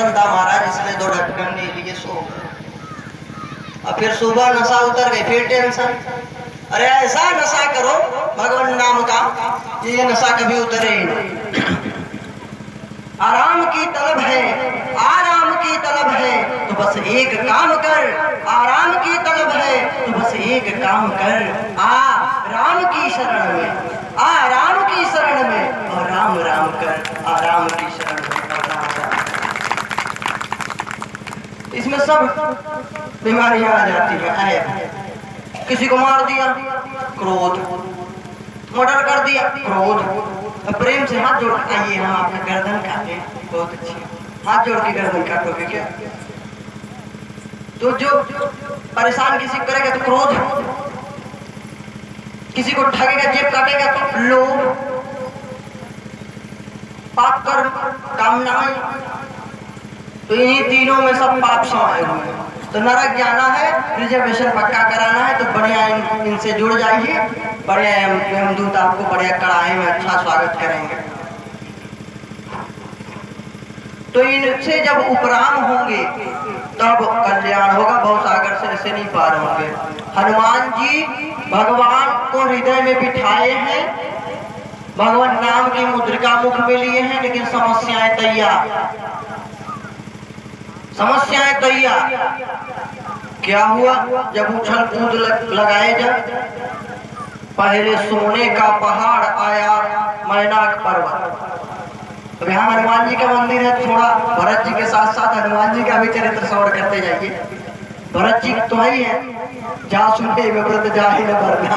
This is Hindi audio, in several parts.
टेंशन था महाराज, इसलिए 2 ढक्कन ले लिए, सो और फिर सुबह नशा उतर गई, फिर टेंशन। अरे ऐसा नशा करो भगवान नाम का, ये नशा कभी उतरे ही नहीं। आराम की तलब है, आराम की तलब है तो बस एक काम कर, आराम की तलब है तो बस एक काम कर, आ राम की शरण में, आ राम की शरण में और राम राम कर, आराम की शरण में और राम राम। इसमें सब बीमारियां आ जाती है। किसी को मार दिया, क्रोध, मर्डर कर दिया, क्रोध। प्रेम से हाथ जोड़, आइए हम आपका गर्दन काटे, बहुत अच्छी, हाथ जोड़ के गर्दन काटोगे क्या? तो जो परेशान किसी को करेगा तो क्रोध, किसी को ठगेगा, जेब काटेगा तो लोभ, पाप कर्म, कामनाएं, तो इन्हीं तीनों में सब पाप समाये हुए हैं। तो नरक जाना है, रिजर्वेशन पक्का कराना है तो बढ़िया इनसे जुड़ जाइए, बढ़िया यमदूत आपको बढ़िया कड़ाई में अच्छा स्वागत करेंगे। तो इनसे जब उपराम होंगे तब कल्याण होगा, भवसागर से ऐसे नहीं पार होंगे। हनुमान जी भगवान को हृदय में बिठाए हैं, भगवान नाम की मुद्रिका मुख में लिए हैं, लेकिन समस्याएं तैयार, समस्याएं तैयार। क्या हुआ? जब उछल कूद लगाए, जब पहले सोने का पहाड़ आया, मैनाक पर्वत। अब यहाँ हनुमान जी का मंदिर है, थोड़ा भरत जी के साथ साथ हनुमान जी का भी चरित्र श्रवण करते जाइए। भरत जी तो ही है, जा सुने में व्रत जा ही न भरना।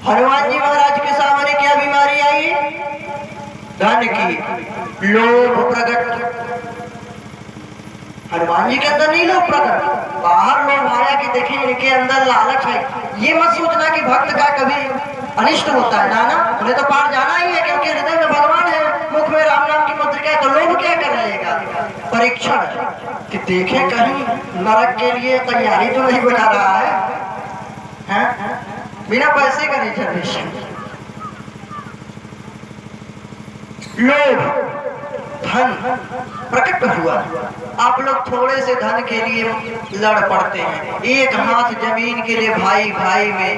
हनुमान जी महाराज के सामने क्या बीमारी आई? धन की, लोभ प्रकट। हनुमान जी के अंदर नहीं लोभ प्रकट, बाहर लोभ आया कि देखिए इनके अंदर लालच है। ये मत सोचना कि भक्त का कभी अनिष्ट होता है, ना, उन्हें तो पार जाना ही है, क्योंकि हृदय में भगवान है, मुख में राम नाम की मुद्रिका है, तो लोभ क्या कर लेगा? परीक्षण कि देखे कहीं नरक के लिए तैयारी तो नहीं बना रहा है? बिना पैसे का रिजर्वेशन। लोभ, धन प्रकट हुआ। आप लोग थोड़े से धन के लिए लड़ पड़ते हैं, एक हाथ जमीन के लिए भाई भाई में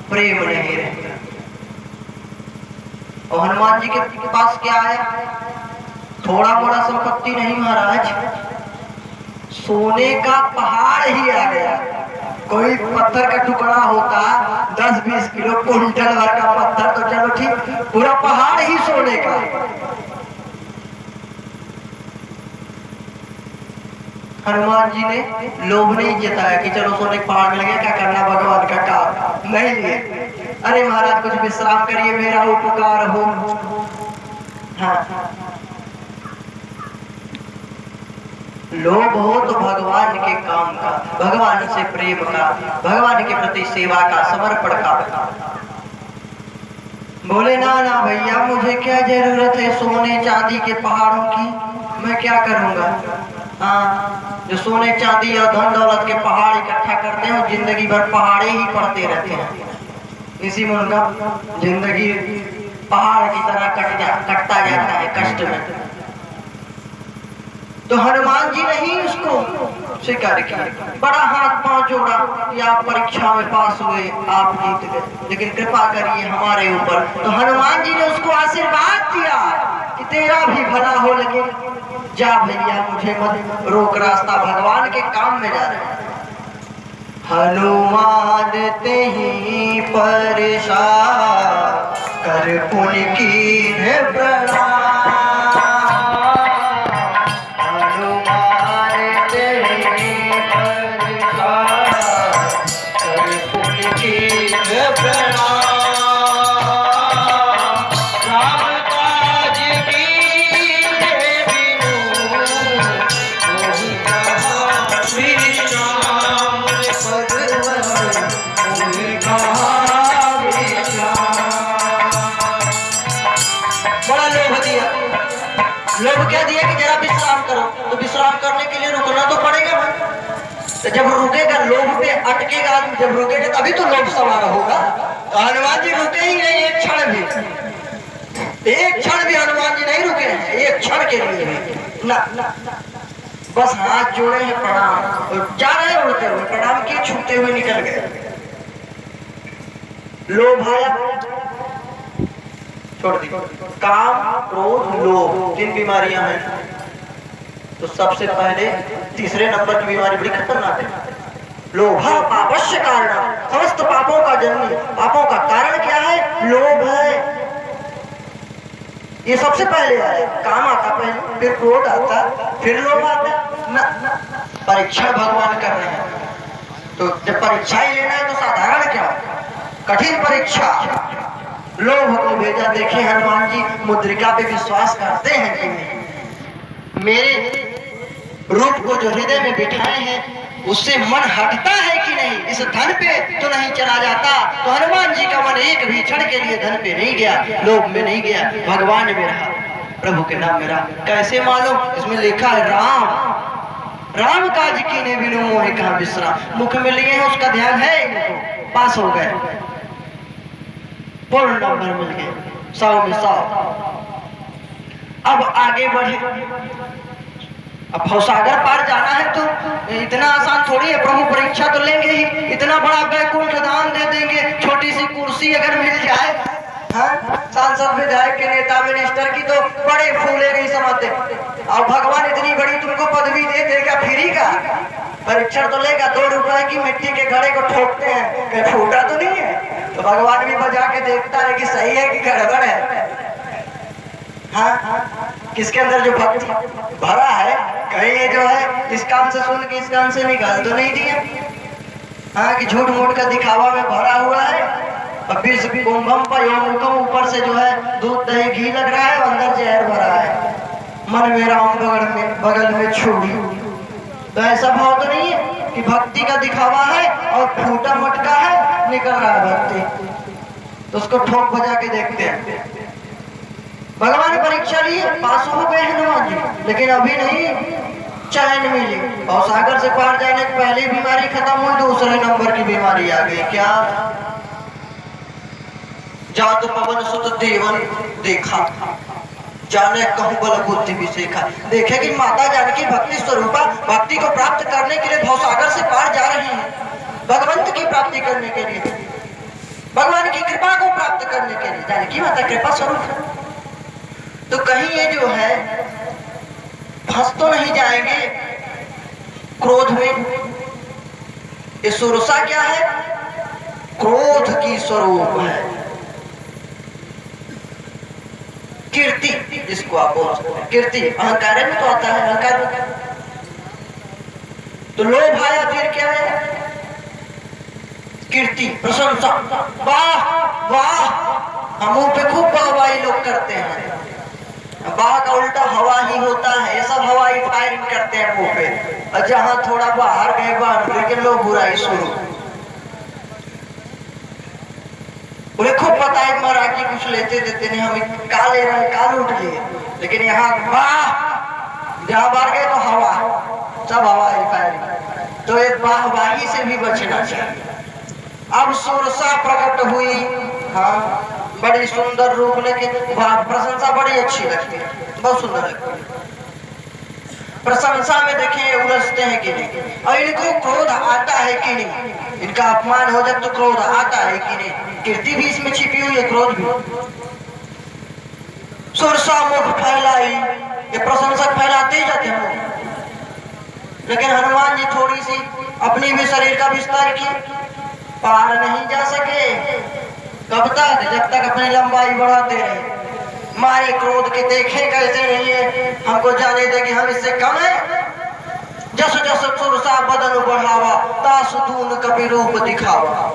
प्रेम नहीं रहता। और हनुमान जी के पास क्या है? थोड़ा मोड़ा संपत्ति नहीं महाराज, सोने का पहाड़ ही आ गया। कोई पत्थर का टुकड़ा होता 10-20 किलो कुंटल भर का पत्थर तो चलो ठीक, पूरा पहाड़ ही सोने का। हनुमान जी ने लोभ नहीं जताया कि चलो सोने के पहाड़ मिल गया, क्या करना भगवान का काम, नहीं लिए। अरे महाराज कुछ विश्राम करिए, मेरा उपकार हो। हाँ, लोभ हो तो भगवान के काम का, भगवान से प्रेम का, भगवान के प्रति सेवा का, समर्पण का। बोले ना ना भैया, मुझे क्या जरूरत है सोने चांदी के पहाड़ों की, मैं क्या करूंगा? हाँ, जो सोने चांदी और धन दौलत के पहाड़ इकट्ठा करते हैं, जिंदगी भर पहाड़े ही पड़ते रहते हैं। इसी में उनका जिंदगी पहाड़ की तरह कटता जाता है, कष्ट में। तो हनुमान जी ने ही उसको स्वीकार किया, बड़ा हाथ पांव जोड़ा कि आप परीक्षा में पास हुए, आप जीत गए, लेकिन कृपा करिए हमारे ऊपर। तो हनुमान जी ने उसको आशीर्वाद दिया कि तेरा भी भला हो, लेकिन जा भैया, मुझे मत रोक, रास्ता भगवान के काम में जा रहे हैं। हनुमान ते ही परेशान कर पुण्य की है प्रणाम, लोभ क्या दिया कि जरा विश्राम करो, तो विश्राम करने के लिए रुकना तो पड़ेगा ना। तो जब रुकेगा, लोभ पे अटकेगा आदमी, जब रुकेगा तभी तो लोभ सवार होगा। तो हनुमान जी रुके ही नहीं एक क्षण भी, एक क्षण भी जी नहीं रुके हैं एक क्षण के लिए भी ना, बस हाथ जोड़े हैं प्रणाम, और जा रहे हैं उड़ते हुए, प्रणाम किए छूते हुए निकल गए। लोभ आया, छोड़ दी। काम, क्रोध, लोभ, 3 बीमारियां हैं। तो सबसे पहले तीसरे नंबर की बीमारी बड़ी खतरनाक है, लोभ पापस्य कारण, समस्त पापों का जन्म, पापों का कारण क्या है? लोभ है। ये सबसे पहले आए, काम आता पहले, फिर क्रोध आता, फिर लोभ आता ना। परीक्षा भगवान कर रहे हैं, तो जब परीक्षा ही लेना है तो साधारण क्या, कठिन परीक्षा। लोभ को भेजा। देखे हनुमान जी मुद्रिका पे विश्वास करते हैं कि नहीं? मेरे रूप को जो हृदय में बिठाए हैं उससे मन हटता है कि नहीं? इस धन पे तो नहीं चला जाता। तो हनुमान जी का मन एक भी क्षण के लिए धन पे नहीं गया, लोभ में नहीं गया, भगवान में रहा, प्रभु के नाम में रहा। कैसे मालूम? इसमें लिखा है राम राम काज कीने बिनु मोहि कहां विश्राम। मुख में लिए हैं, उसका ध्यान है इनको, पास हो गए, पूर्ण नंबर मिल गए, 100 में 100। अब आगे बढ़े। अब भवसागर पार जाना है तो इतना आसान थोड़ी है, प्रभु परीक्षा तो लेंगे ही। इतना बड़ा वैकुंठ धाम दे देंगे, छोटी सी कुर्सी अगर मिल जाए, हाँ, सांसद विधायक के नेता मिनिस्टर की, तो बड़े फूले नहीं समाते। और भगवान इतनी बड़ी तुमको पदवी दे देगा फ्री का, परीक्षण तो लेगा। 2 रुपए की मिट्टी के घड़े को ठोकते हैं, कहीं फूटा तो नहीं है? तो भगवान भी बजा के देखता है कि सही है कि गड़बड़ है। हाँ, किसके अंदर जो भक्ति भरा है, कहीं ये जो है इस कान से सुन के इस कान से निकाल तो नहीं दिया, हाँ, कि झूठ मूठ का दिखावा में भरा हुआ है। और फिर कुंभम पयोमुखम, ऊपर से जो है दूध दही घी लग रहा है, अंदर जहर भरा है। मन में राम बगल में छुरी। तो ऐसा भाव तो नहीं है कि भक्ति का दिखावा है और फूटा मटका है, निकल रहा है भक्ति, तो उसको ठोक बजा के देखते हैं। भगवान ने परीक्षा ली, पास हो गए हनुमान जी, लेकिन अभी नहीं चैन मिली। और सागर से पार जाने की पहली बीमारी खत्म हुई, दूसरे नंबर की बीमारी आ गई। क्या? जातु पवन सुत देवन देखा, जाने कहूं बल बुद्धि भी सीखा। देखे कि माता जानकी भक्ति स्वरूपा भक्ति को प्राप्त करने के लिए भवसागर से पार जा रही है, भगवंत की प्राप्ति करने के लिए, भगवान की कृपा को प्राप्त करने के लिए। जानकी माता कृपा स्वरूप है, तो कहीं ये जो है फंस तो नहीं जाएंगे क्रोध में। ये सुरसा क्या है? क्रोध की स्वरूप है। कीर्ति जिसको आप बोल सकते हैं, कीर्ति अहंकार में तो आता है, अहंकार में। तो लोभ आया, फिर क्या है? कीर्ति, प्रशंसा, वाह वाह। हम मुंह पे खूब वाहवाही लोग करते हैं, वाह का उल्टा हवा ही होता है। ये सब हवाई फायरिंग करते हैं मुंह पे, और जहां थोड़ा बाहर गए बाहर के लोग बुराई शुरू। उन्हें खूब पता है मरा की कुछ लेते देते नहीं, हम काले रंग का लूट लिए, लेकिन यहाँ वाह, जहां बाहर गए तो हवा, सब हवाई फायरिंग। तो एक वाहवाही से भी बचना चाहिए। अब सुरसा प्रकट हुई, हाँ, बड़ी सुंदर रूप लेके, प्रशंसा बड़ी अच्छी लगती है, बहुत सुंदर लगती है। प्रशंसा में देखिए उलझते हैं कि नहीं, और इनको क्रोध आता है कि नहीं, इनका अपमान हो जाए तो क्रोध आता है कि नहीं। कीर्ति भी इसमें छिपी हुई है, क्रोध भी। सुरसा मुख फैलाई, ये प्रशंसक फैलाते ही जाते हैं, लेकिन हनुमान जी थोड़ी सी अपनी भी शरीर का विस्तार किए, पार नहीं जा सके। कब तक? जब तक अपनी लंबाई बढ़ाते रहे। मारे क्रोध के देखे कैसे नहीं है, हमको जाने दे कि हम इससे कम है। जस जस सुरसा बदन बढ़ावा, तास दून कभी रूप दिखावा।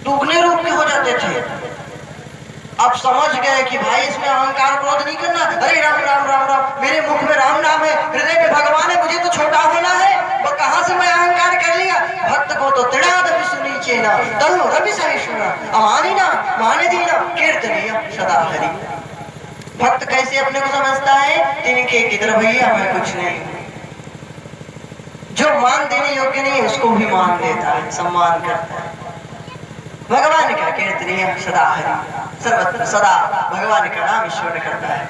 दुगने रूप में हो जाते थे। अब समझ गए कि भाई इसमें अहंकार क्रोध नहीं करना। अरे राम राम राम राम, मेरे मुख में राम नाम है, हृदय में भगवान है, मुझे तो छोटा होना है, वो कहां से मैं अहंकार कर लिया। भक्त को तो तिड़ाद विसुनी चेना, तनु रवि सहिष्णुना, अमानी ना माने दीना, कीर्तनीय सदा हरि। भक्त कैसे अपने को समझता है? तिनके किधर भैया, मैं कुछ नहीं। जो मान देने योग्य नहीं उसको भी मान देता है, सम्मान करता है। भगवान का कीर्तनीय सदा हरि सर्वत्र सदा भगवान का नाम ईश्वर करता है।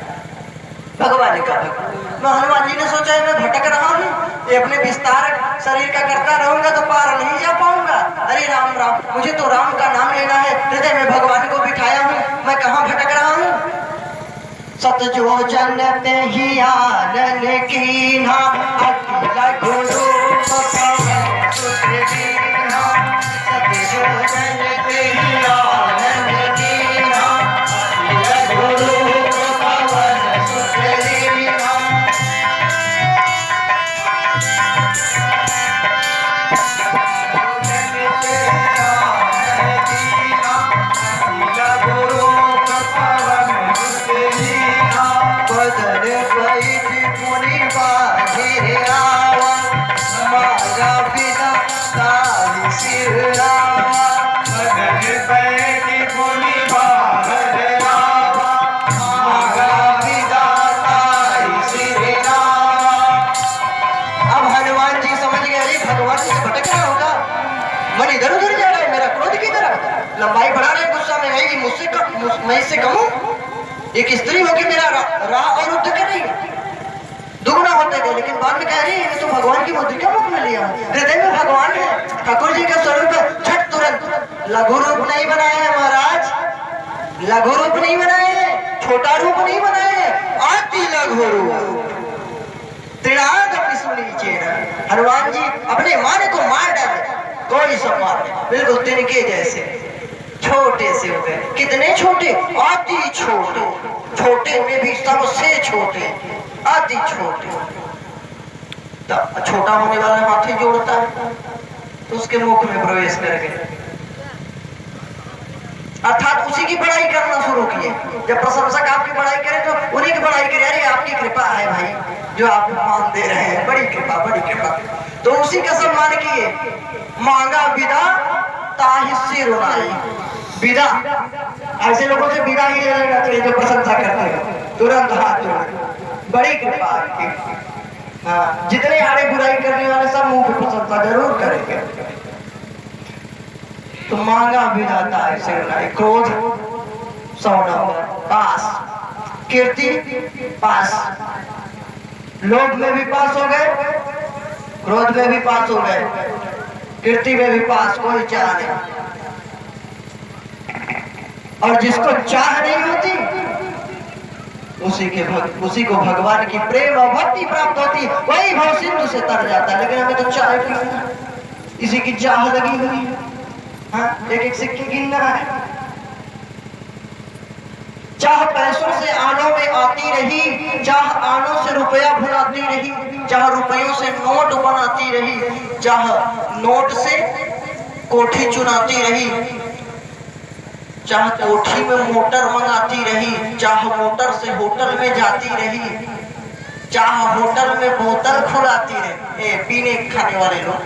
भगवान का भक्त मैं हनुमान जी ने सोचा है मैं भटक रहा हूँ, ये अपने विस्तार शरीर का करता रहूंगा तो पार नहीं जा पाऊंगा। अरे राम राम, मुझे तो राम का नाम लेना है, हृदय में भगवान को बिठाया हूँ, मैं कहाँ भटक रहा हूँ। सतजो जनते ही आनन कीन्हा अखिल गुरु पवन सुत दीन्हा। सतजो जनते ही आनन कीन्हा अखिल गुरु पवन सुत दीन्हा। मन इधर उधर जा रहा है, मेरा क्रोध की तरफ लंबाई बढ़ा रहे, गुस्सा में रहेगी मुझसे मैं इससे कहूँ एक स्त्री होकर मेरा राह अवरुद्ध कर रही है। दुगुना होते थे लेकिन बाद में कह रही है तो भगवान की मुद्रिका मुख में लिया, हृदय में भगवान है। ठाकुर जी का स्वरूप झट तुरंत लघु रूप नहीं बनाए हैं महाराज, लघु रूप नहीं बनाए हैं, छोटा रूप नहीं बनाए हैं, अति लघु रूप त्रिनाद चेहरा। हनुमान जी अपने मान को मार डाले, कोई सम्मान नहीं, बिल्कुल तिनके जैसे छोटे से हो गए। कितने छोटे, अति छोटे, छोटे में भी सबसे छोटे, अति छोटे। तो छोटा होने वाला हाथी जोड़ता है तो उसके मुख में प्रवेश कर गए, अर्थात उसी की बड़ाई करना शुरू किए। जब प्रशंसक आपकी बड़ाई करे तो उन्हीं की बड़ाई करे, अरे आपकी कृपा है भाई जो आप मान दे रहे हैं, बड़ी कृपा बड़ी कृपा। तो उसी का सम्मान किए। मांगा विदा ताहि सिर उड़ाई, विदा ऐसे लोगों से विदा ही ले लेना चाहिए जो प्रशंसा करते हैं, तुरंत हाथ जोड़, बड़ी कृपा आपकी। हाँ, जितने आड़े बुराई करने वाले सब मुंह पे प्रशंसा जरूर करेंगे। तो मांगा विधाता है सिर, क्रोध 100 पास, कीर्ति पास, लोभ में भी पास हो गए, क्रोध में भी पास हो गए, कीर्ति में भी पास, कोई चाह नहीं। और जिसको चाह नहीं होती उसी को भगवान की प्रेम और भक्ति प्राप्त होती, वही भव सिंधु से तर जाता है। लेकिन हमें तो चाह की इसी की चाह लगी हुई है। हाँ, एक एक सिक्के गिनना है। चाह पैसों से आनों में आती रही, चाह आनों से रुपया भुनाती रही, चाह रुपयों से नोट बनाती रही, चाह नोट से कोठी चुनाती रही, चाह कोठी में मोटर मंगाती रही, चाह मोटर से होटल में जाती रही, चाह होटल में बोतल खुलाती रही, पीने खाने वाले लोग,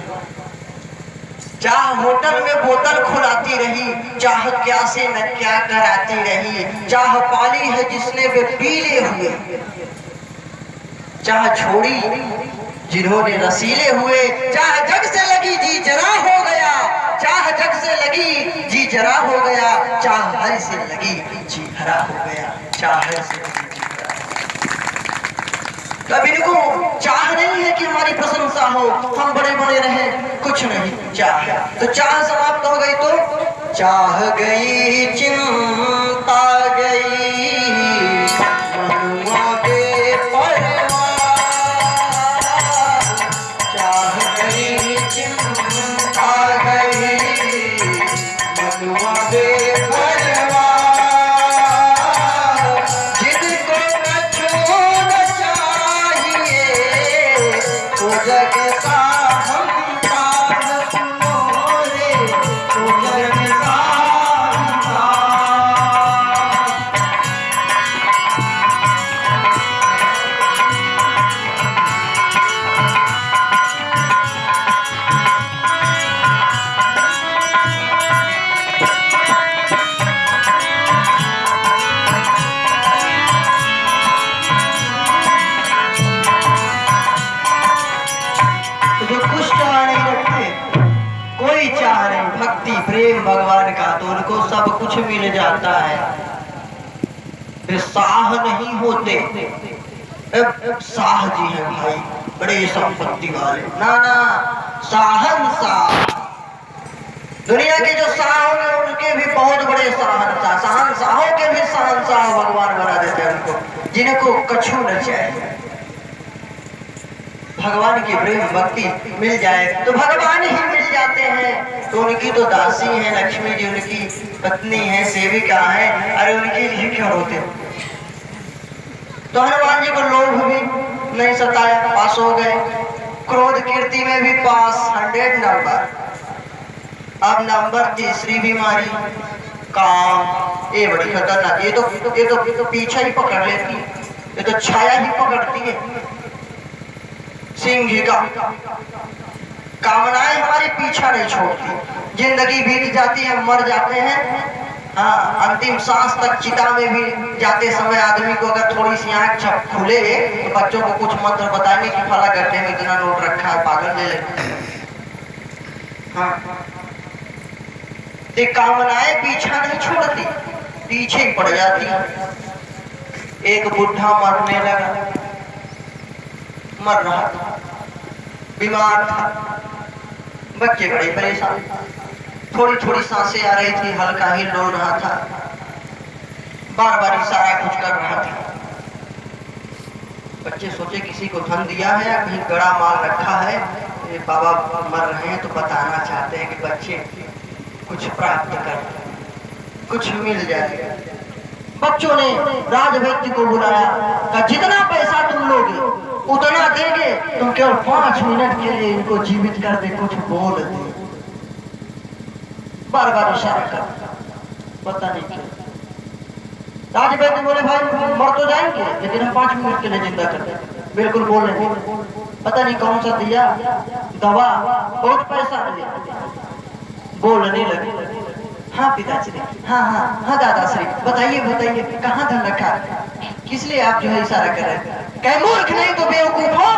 चाह होटल में बोतल खुलाती रही, चाह क्या से न क्या कराती रही, चाह पाली है जिसने वे पीले हुए, चाह छोड़ी जिन्होंने रसीले हुए, चाह जग से लगी जी जरा हो गया, चाह जग से लगी जी जरा हो गया, चाह हर से लगी जी हरा हो गया, चाह हर से लगी जी हरा। कभी इनको चाह नहीं है कि हमारी प्रशंसा हो, हम बड़े बड़े रहे, कुछ नहीं चाह। तो चाह समाप्त हो गई तो चाह गई चिंता गई मनुआ के परवार, चाह गई चिंता गई मनुआ के परवार, जिनको कछु न चाहिए तो जग सा हम मिल जाता है। वे शाह नहीं होते, शाह जी हैं भाई, बड़े संपत्ति वाले, ना ना, शाहनशाह। दुनिया के जो शाह होंगे उनके भी बहुत बड़े शाहनशाह, शहनशाहों के भी शहनशाह भगवान बना देते हैं उनको, जिनको कछु न चाहिए। भगवान की प्रेम भक्ति मिल जाए तो भगवान ही मिल जाते हैं। तो उनकी तो दासी है लक्ष्मी जी, उनकी पत्नी है, सेविका है, अरे उनके लिए क्यों रोते। तो हनुमान जी को लोभ भी नहीं सताया, पास हो गए। क्रोध कीर्ति में भी पास, 100 नंबर। अब नंबर तीसरी बीमारी काम, ये बड़ी खतरनाक। ये तो पीछा ही पकड़ लेती है, ये तो छाया ही पकड़ती है। सिंहिका कामनाएं हमारी पीछा नहीं छोड़ती, जिंदगी बीत जाती है, मर जाते हैं। हाँ, अंतिम सांस तक चिता में भी जाते समय आदमी को अगर थोड़ी सी आंख खुले तो बच्चों को कुछ मंत्र बताएंगे कि फला गड्ढे में इतना नोट रखा है, पागल ले लेते हैं। हाँ, ये कामनाएं पीछा नहीं छोड़ती, पीछे ही पड़ जाती। एक बुढ़ा मरने लगा, मर रहा था, बीमार था, बच्चे बड़े परेशान, थोड़ी थोड़ी सांसें आ रही थी, हल्का ही रो रहा था, बार बार इशारा कुछ कर रहा था। बच्चे सोचे किसी को धन दिया है या कहीं गड़ा माल रखा है, ये बाबा मर रहे हैं तो बताना चाहते हैं कि बच्चे कुछ प्राप्त कर, कुछ मिल जाए। बच्चों ने राजवैद्य को बुलाया, कहा जितना पैसा तुम लोगे उतना देंगे, तुम केवल 5 मिनट के लिए इनको जीवित कर दे, कुछ बोल दे। बार बार इशारा कर, पता नहीं क्यों। राजवैद्य बोले भाई मर तो जाएंगे लेकिन हम 5 मिनट के लिए जिंदा कर दें। बिल्कुल बोल रहे, पता नहीं कौन सा दिया दवा, बहुत पैसा दिया। बोलने लगे, हाँ पिताश्री, हाँ हाँ हाँ दादाश्री, बताइए बताइए कहाँ धन रखा है, किस लिए आप जो है इशारा कर रहे हैं। कहे मूर्ख नहीं तो बेवकूफ हो,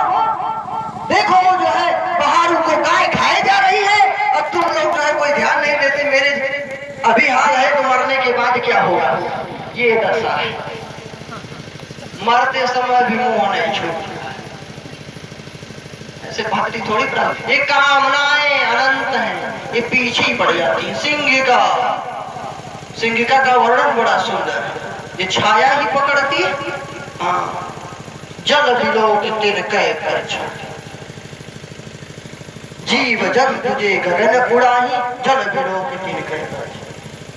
देखो वो जो है बाहर उनको गाय खाए जा रही है और तुम लोग जो है कोई ध्यान नहीं देते। मेरे अभी हाल है तो मरने के बाद क्या होगा, ये दशा है। मरते समय भी मुंह नहीं छूटता, ऐसे भक्ति थोड़ी प्राप्त। ये कामनाएं अनंत हैं, ये पीछे ही पड़ जाती है। सिंहिका का वर्णन बड़ा सुंदर है, ये छाया ही पकड़ती है। हाँ, जल विलोक तिनकै पर छाती, जीव जंतु जे गगन उड़ाही, जल विलोक तिनकै पर,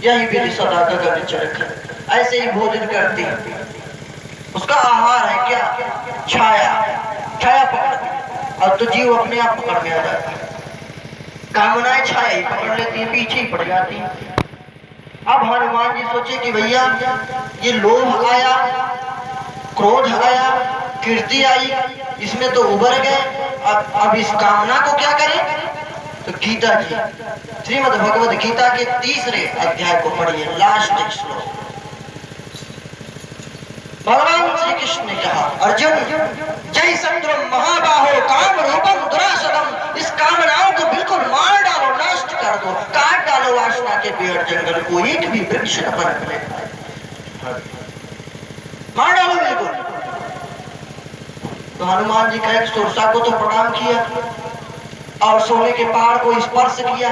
यही विधि सदा गगन चरख। ऐसे ही भोजन करती है, उसका आहार है क्या, छाया, छाया पकड़ती है, और तो जीव अपने आप पकड़ में आ जाता है। कामनाएं छाया ही पकड़ लेती है, पीछे ही पड़ जाती है। अब हनुमान जी सोचे कि भैया ये लोभ आया, क्रोध आया, कीर्ति आई, इसमें तो उबर गए, अब इस कामना को क्या करें। तो गीता जी, श्रीमद् भगवद गीता के 3रे अध्याय को पढ़िए, लास्ट श्लोक। भगवान श्री कृष्ण ने कहा, अर्जुन जय शत्रु महाबाहो काम रूपम दुरासदम, इस कामनाओं को बिल्कुल मार डालो, नष्ट कर दो, काट डालो वासना के पेड़ जंगल को, एक भी वृक्ष न पनपने पाए, मार डालो बिल्कुल। तो हनुमान जी कहे सुरसा को तो प्रणाम किया और सोने के पहाड़ को स्पर्श किया,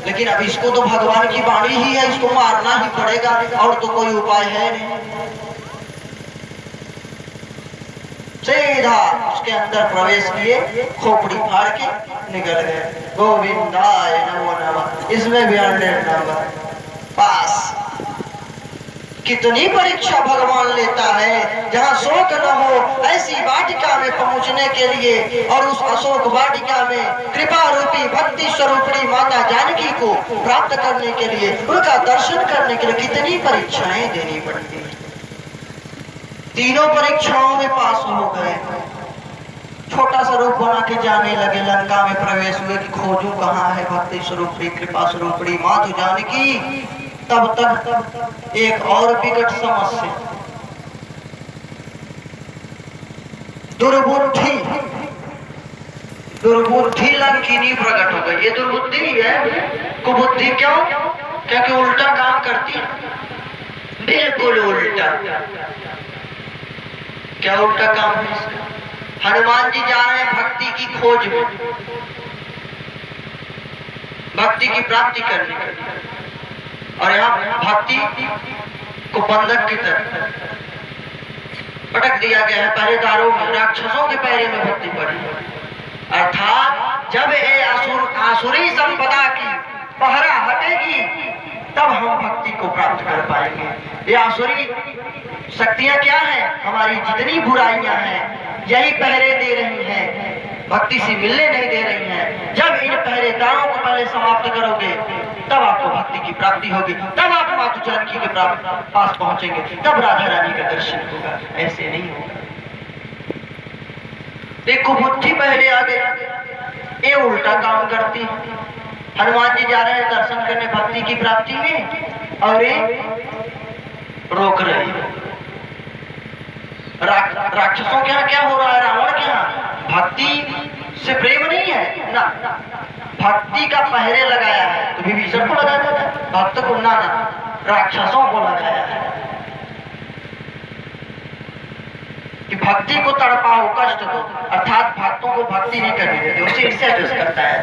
लेकिन अब इसको तो भगवान की वाणी ही है, इसको मारना ही पड़ेगा, और तो कोई उपाय है नहीं। सीधा उसके अंदर प्रवेश किए, खोपड़ी फाड़ के निकल गए। गोविंदाय नमो नमः, इसमें भी 100 नंबर पास। कितनी परीक्षा भगवान लेता है, जहाँ शोक न हो ऐसी वाटिका में पहुंचने के लिए, और उस अशोक वाटिका में कृपा रूपी भक्ति स्वरूपी माता जानकी को प्राप्त करने के लिए, उनका दर्शन करने के लिए कितनी परीक्षाएं देनी पड़ती है। तीनों परीक्षाओं में पास हो गए। छोटा सा रूप बना के जाने लगे, लंका में प्रवेश हुए कि खोजूं कहाँ है भक्ति स्वरूपी कृपा स्वरूपी माँ तू जानकी। तब तक एक और विकट समस्या, दुर्बुद्धि लंकिनी प्रकट हो गई। ये दुर्बुद्धि है, कुबुद्धि क्यों, क्योंकि उल्टा काम करती है, बिल्कुल उल्टा। क्या उल्टा काम है इसका? हनुमान जी जा रहे हैं भक्ति की खोज में, भक्ति की प्राप्ति करने के लिए, और यहाँ भक्ति को बंधक की तरह पटक दिया गया है पहरेदारों में, राक्षसों के पहरे में भक्ति पड़ी। अर्थात जब ये आसुरी संपदा की पहरा हटेगी तब हम भक्ति को प्राप्त कर पाएंगे। ये आसुरी शक्तियां क्या हैं? हमारी जितनी बुराइयां हैं यही पहरे दे रही हैं, भक्ति से मिलने नहीं दे रही हैं। जब इन पहरेदारों को पहले समाप्त करोगे तब आपको भक्ति की प्राप्ति होगी, तब आप मातु जानकी के पास पहुंचेंगे, तब राधा रानी का दर्शन होगा। ऐसे नहीं होगा। देखो बुद्धि पहले आ गई, ये उल्टा काम करती है। हनुमान जी जा रहे हैं दर्शन करने भक्ति की प्राप्ति में, और ये रोक रहे हैं। राक्षसों के यहाँ क्या हो रहा है? रावण के यहाँ भक्ति से प्रेम नहीं है ना, भक्ति का पहरे लगाया है। तो विभीषण को लगाया था, भक्त को ना, राक्षसों को लगाया है कि भक्ति को तड़पाओ, कष्ट दो, अर्थात भक्तों को भक्ति नहीं करने देते, उसे ईर्ष्या करता है।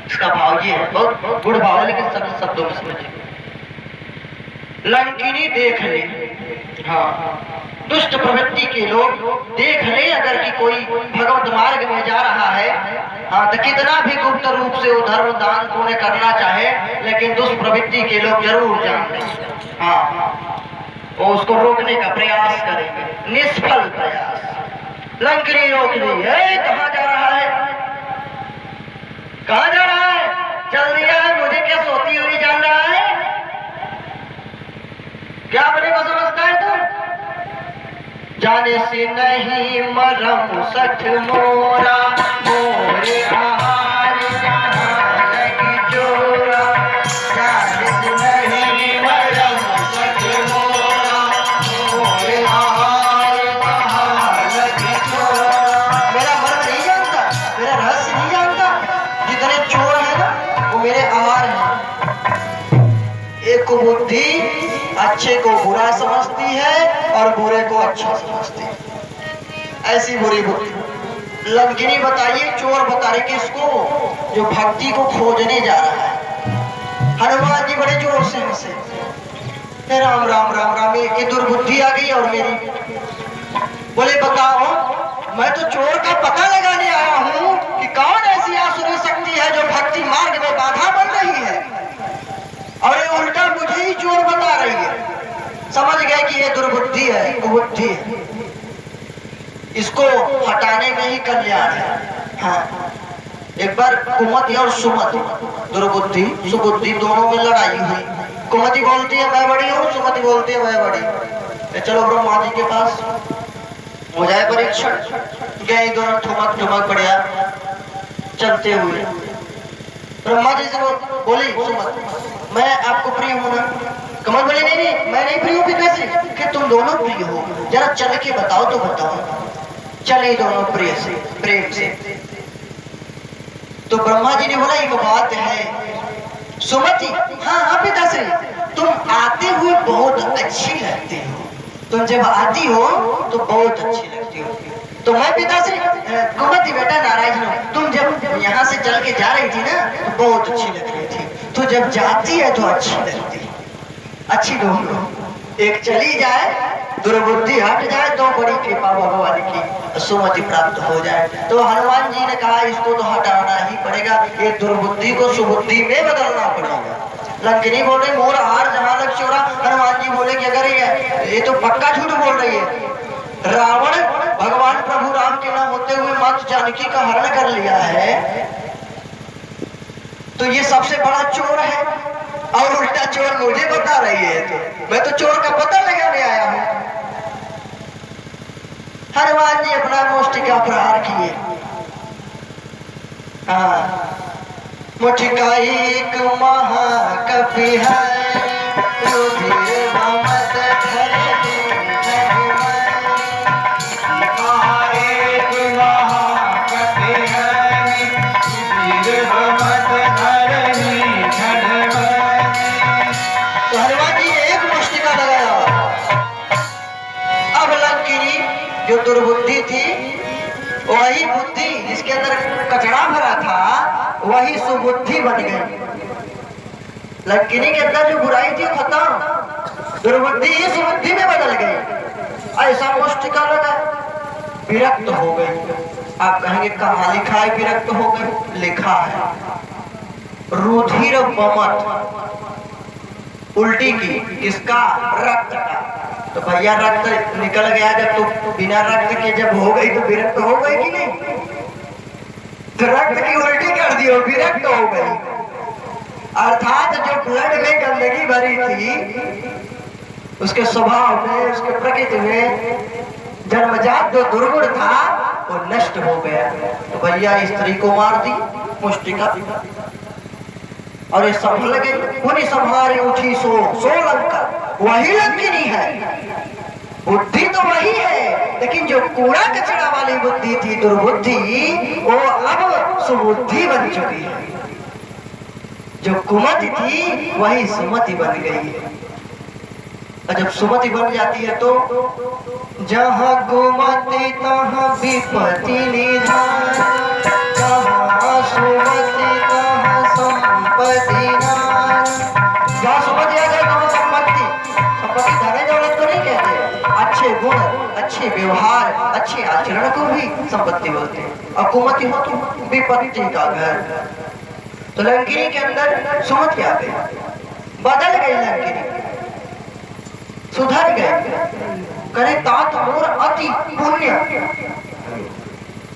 इसका भाव ये है, बहुत गुड़ भाव है, लेकिन सरल शब्दों में समझिए। लंकिनी देख ले, हाँ, दुष्ट प्रवृत्ति के लोग देख ले अगर कि कोई भगवत मार्ग में जा रहा है, हाँ, तो कितना भी गुप्त रूप से वो धर्म दान पुण्य करना चाहे, लेकिन दुष्ट प्रवृत्ति के लोग जरूर जान लेंगे। हाँ, वो उसको रोकने का प्रयास करेंगे, निष्फल प्रयास। लंकिनी रोक ली, कहाँ जा रहा है? कहाँ जा रहा है? चल दिया है, मुझे क्या सोती हुई जान रहा है? क्या अपने को समझता है तुम? जाने से नहीं मरम सठ मोरा, मोरे आहार जहाँ लगी जोरा। जाने से नहीं मरम सठ मोरा, मोरे आहार जहाँ लगी जोरा। मेरा मर्म नहीं जानता, मेरा रहस्य नहीं जानता। जितने चोर है ना वो मेरे आहार हैं। एक बुद्धि अच्छे को बुरा समझती है और बुरे को अच्छा समझती है, ऐसी बुरी बुद्धि। लंकिनी बताइए, चोर बता रहे किसको? जो भक्ति को खोजने जा रहा है। हनुमान जी बड़े जोर से हंसे, राम राम राम राम, ये दुर्बुद्धि आ गई और मेरी। बोले बताओ, मैं तो चोर का पता लगाने आया हूँ कि कौन ऐसी आसुरी शक्ति है जो भक्ति मार्ग में बाधा बन रही है, और ये उल्टा मुझे ही चोर बता रही है। समझ गए कि ये दुर्बुद्धि है, कुबुद्धि है, इसको हटाने में ही कल्याण है। हाँ, एक बार कुमति और सुमति, दुर्बुद्धि सुबुद्धि दोनों में लड़ाई हुई। कुमति बोलती है मैं बड़ी हूँ, सुमति बोलती है मैं बड़ी। चलो ब्रह्मा जी के पास हो जाए परीक्षण। गए दोनों ठुमक ठुमक बढ़िया चलते हुए। ब्रह्मा जी से बोली सुमति, मैं आपको प्रिय हूं ना? कमल बोले नहीं नहीं, मैं नहीं प्रिय हूं। कैसे कि तुम दोनों प्रिय हो? जरा चल के बताओ तो बताओ। चले दोनों प्रिय से, प्रेम से। तो ब्रह्मा जी ने बोला एक बात है सुमति, हाँ हाँ पिताश्री, तुम आते हुए बहुत अच्छी लगती हो, तुम जब आती हो तो बहुत अच्छी लगती हो। तो मैं पिताश्री, कुमति बेटा नाराज न हो, तुम जब यहाँ से चल के जा रही थी ना तो बहुत अच्छी लग रही थी, तो जब जाती है तो अच्छी लगती है। अच्छी दोनों, एक चली जाए, दुर्बुद्धि हट जाए तो बड़ी कृपा भगवान की सुमति प्राप्त हो जाए। तो हनुमान जी ने कहा इसको तो हटाना ही पड़ेगा, ये दुर्बुद्धि को सुबुद्धि में बदलना पड़ेगा। लंकिनी बोल रही मोर हार जहां लग चोरा। हनुमान जी बोले कि अगर ये तो पक्का झूठ बोल रही है। रावण भगवान प्रभु राम के नाम होते हुए माता जानकी का हरण कर लिया है, तो ये सबसे बड़ा चोर है, और उल्टा चोर मुझे बता रही है। तो मैं तो चोर का पता लगाने आया हूं। हनुमान जी अपना मुष्टिका प्रहार किए। मुठिका एक महाकवि है, रुधिर ममत धरनी एक महाकवि है, रुधिर ममत धरनी झड़मय। जो दुर्बुद्धि थी वही बुद्धि, जिसके अंदर कचरा भरा था वही सुबुद्धि बन गई। लंकिनी के अंदर जो बुराई थी खत्म, दुर्बुद्धि ही सुबुद्धि में बदल गई। ऐसा मुष्टिका लगा, विरक्त हो गई। आप कहेंगे कहाँ लिखा है विरक्त हो गई? लिखा है रुधिर बमत, उल्टी की, किसका? रक्त का। तो भैया रक्त निकल गया जब, तो बिना रक्त के जब हो गई तो विरक्त हो गई कि नहीं? तो रक्त की उल्टी कर दी, विरक्त हो गई। अर्थात जो ब्लड में गंदगी भरी थी, उसके स्वभाव में, उसके प्रकृति में जन्मजात जो दुर्गुण था वो नष्ट हो गया। तो भैया स्त्री को मार दी मुष्टिका, और ये संभल गई। उन्हीं संभारे उठी सो लंका, वही लंकिनी है। बुद्धि तो वही है, लेकिन जो कूड़ा कचरा वाली बुद्धि थी, दुर्बुद्धि, वो अब सुबुद्धि बन चुकी है। जो कुमति थी वही सुमति बन गई है। और जब सुमति बन जाती है तो जहाँ कुमति तहाँ विपत्ति निधान, जहाँ सुमति तहाँ संपत्ति नान। जहाँ सुमति आ जाए तो संपत्ति, संपत्ति धन दौलत तो नहीं कहते, अच्छे गुण, अच्छे व्यवहार, अच्छे आचरण को भी संपत्ति बोलते हैं। और कुमति हो तो विपत्ति का घर। तो लंकिनी के अंदर सुमति आ गई, बदल गई लंकिनी, सुधर गई। करे तात मोर अति पुण्य,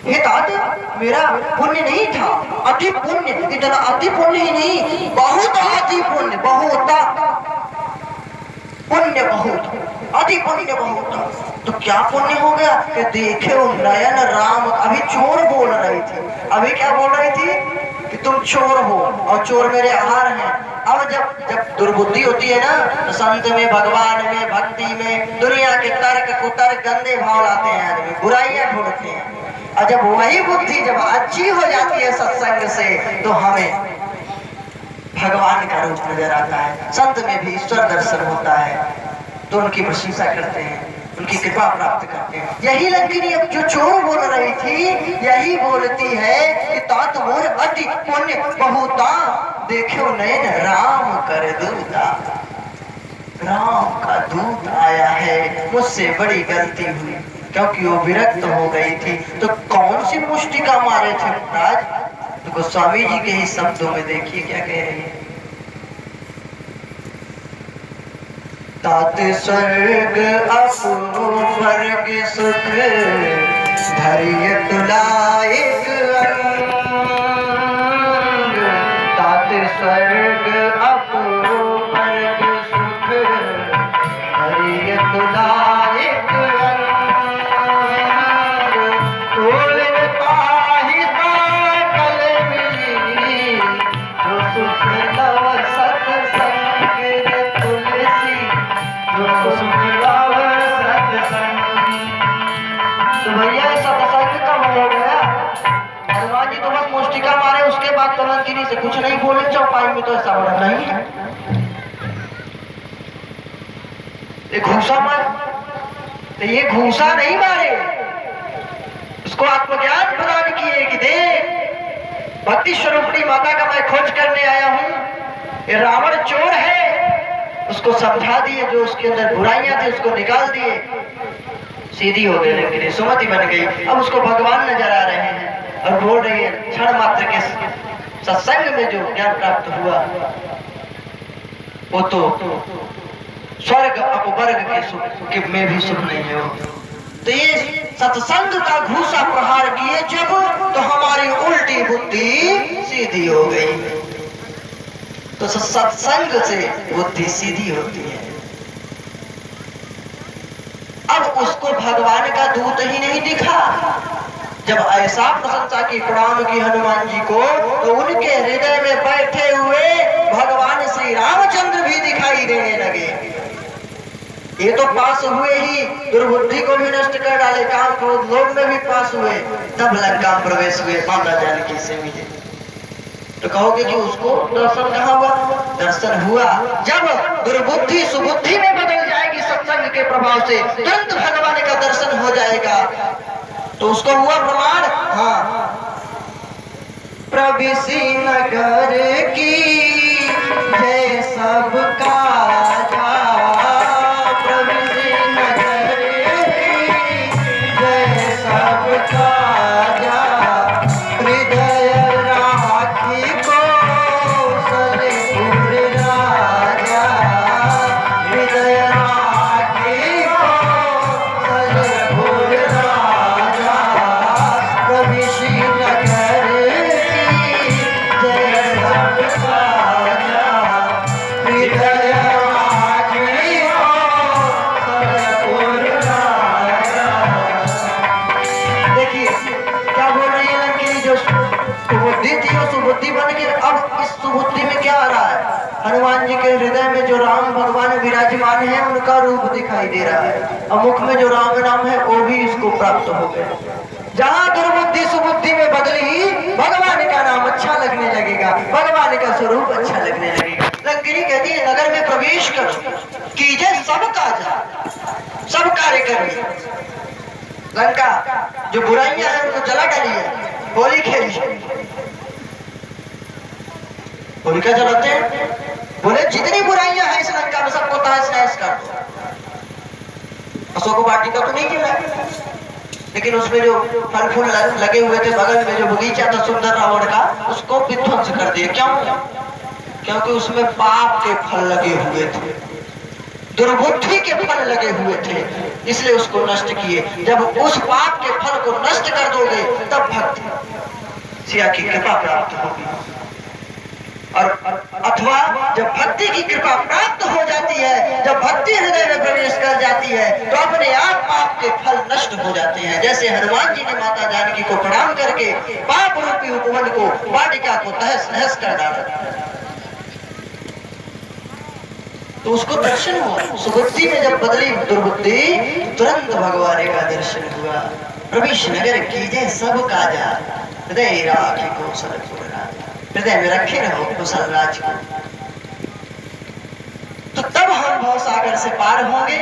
हे तात मेरा पुण्य नहीं था, अति पुण्य। इतना अति पुण्य ही नहीं, बहुत अति पुण्य, बहुत पुण्य, बहुत अति पुण्य, बहुत। तो क्या पुण्य हो गया कि देखे वो नयन राम। अभी चोर बोल रही थी, अभी क्या बोल रही थी कि तुम चोर हो और चोर मेरे आहार हैं। अब जब दुर्बुद्धि होती है ना, तो संत में, भगवान में, भक्ति में दुनिया के तर्क कुतर्क गंदे भाव लाते हैं आदमी, बुराइयां ढूंढते हैं। और जब वही बुद्धि जब अच्छी हो जाती है सत्संग से, तो हमें भगवान का रूप नजर आता है, संत में भी ईश्वर दर्शन होता है, तो उनकी प्रशंसा करते हैं, उनकी कृपा प्राप्त करते हैं। यही लंकिनी अब जो चोर बोल रही थी, यही बोलती है कि तात मोर अति पुण्य बहुता, देखो नयन राम कर दूता। राम का दूत आया है, मुझसे बड़ी गलती हुई, क्योंकि वो विरक्त हो गई थी। तो कौन सी मुष्टिका मारे थे महाराज? तो गोस्वामी जी के ही शब्दों में देखिए क्या कह रही है। तात स्वर्ग अपू स्वर्ग सुख, धैर्य तुलायक अंग। तात स्वर्ग अपू स्वर्ग सुख, धैर्य तुलायक अंग। तोलन ताहि सकल मिली, जो सुख लव सत्संग तुलसी, जो सुख लव सत्संग। तो भैया सत्संग कब हो गया? हनुमान जी तो बस मुष्टिका मारे, उसके बाद तो लंकिनी से कुछ नहीं बोले, चौपाई में तो ऐसा बड़ा नहीं है। ये घूसा मारे, तो ये घूसा नहीं मारे, उसको आत्मज्ञान प्रदान किए कि देख भक्ति स्वरूपणी माता का मैं खोज करने आया हूँ, ये रावण चोर है, उसको समझा दिए, जो उसके अंदर बुराइयां थी उसको निकाल दिए, सीधी हो गई लंकिनी, सुमति बन गई। अब उसको भगवान नजर आ रहे हैं और बोल रही है, क्षण मात्र के सत्संग में जो ज्ञान प्राप्त हुआ वो तो स्वर्ग अपवर्ग के सुख में भी सुख नहीं है। तो ये सत्संग का घूसा प्रहार किए जब, तो हमारी उल्टी बुद्धि सीधी हो गई। तो सत्संग से बुद्धि सीधी होती है। अब उसको भगवान का दूत ही नहीं दिखा। जब ऐसा प्रशंसा की, प्रणाम की हनुमान जी को, तो उनके हृदय में बैठे हुए भगवान श्री रामचंद्र भी दिखाई देने लगे। ये तो पास हुए ही, दुर्बुद्धि को भी नष्ट कर डाले, काम क्रोध लोभ में भी पास हुए, तब लंका प्रवेश हुए, माता जानकी से मिले। तो कहोगे कि उसको दर्शन कहाँ हुआ? दर्शन हुआ जब दुर्बुद्धि सुबुद्धि में बदल जाएगी सत्संग के प्रभाव से, तुरंत भगवान का दर्शन हो जाएगा। तो उसको हुआ प्रमाण। हाँ, प्रविशि नगर की जय सबका जा, प्रविशि नगर की जय सबका जा, हृदय राखी कौशलपुर राजा, हृदय राखी कौशलपुर राजा, प्रविशि नगर की जय सबका जा, हृदय राखी कौशलपुर राजा। देखिए क्या बोल रही है लंकेरी, जो सुबुद्धि थी वो सुबुद्धि बन गई। अब इस सुबुद्धि में क्या आ रहा है, हनुमान जी के हृदय में जो राम भगवान विराजमान है उनका रूप दिखाई दे रहा है, और मुख में जो राम नाम है वो भी इसको प्राप्त हो गया। जहां दुर्बुद्धि सुबुद्धि में बदली, भगवान का नाम अच्छा लगने लगेगा, भगवान का स्वरूप अच्छा लगने लगेगा। लंकेरी कहती है नगर में प्रवेश करो, कीजिए सब काज, सब कार्य करिए। लंका जो बुराइयां हैं उनको जला डालिए, होली खेलिए। होलिका जलाते हैं, बोले जितनी बुराइयां हैं इस लंका में सबको तहस नहस कर दो। अशोक वाटिका तो नहीं गिरा, लेकिन उसमें जो फल फूल लगे हुए थे, बगल में जो बगीचा था सुंदर रावण का, उसको विध्वंस कर दिया। क्यों? क्योंकि उसमें पाप के फल लगे हुए थे, दुर्बुद्धि के फल लगे हुए थे, इसलिए उसको नष्ट किए। जब उस पाप के फल को नष्ट कर दोगे तब भक्ति सिया की कृपा प्राप्त होगी। और अथवा जब भक्ति की कृपा प्राप्त हो जाती है, जब भक्ति हृदय में प्रवेश कर जाती है, तो अपने आप पाप के फल नष्ट हो जाते हैं। जैसे हनुमान जी ने माता जानकी को प्रणाम करके पाप रूपी उपवन को, वाटिका को तहस नहस कर डाला, तो उसको दर्शन हुआ। सुबुद्धि में जब बदली दुर्बुद्धि, तुरंत भगवान का दर्शन हुआ। प्रवेश नगर कीजिए सब काजा, हृदय राखी कौशलपुर राजा, हृदय में रखे रहो कुशल राज को। तो तब हम भव सागर से पार होंगे,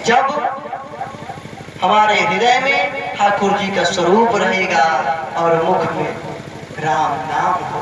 जब हमारे हृदय में ठाकुर जी का स्वरूप रहेगा और मुख में राम नाम हो।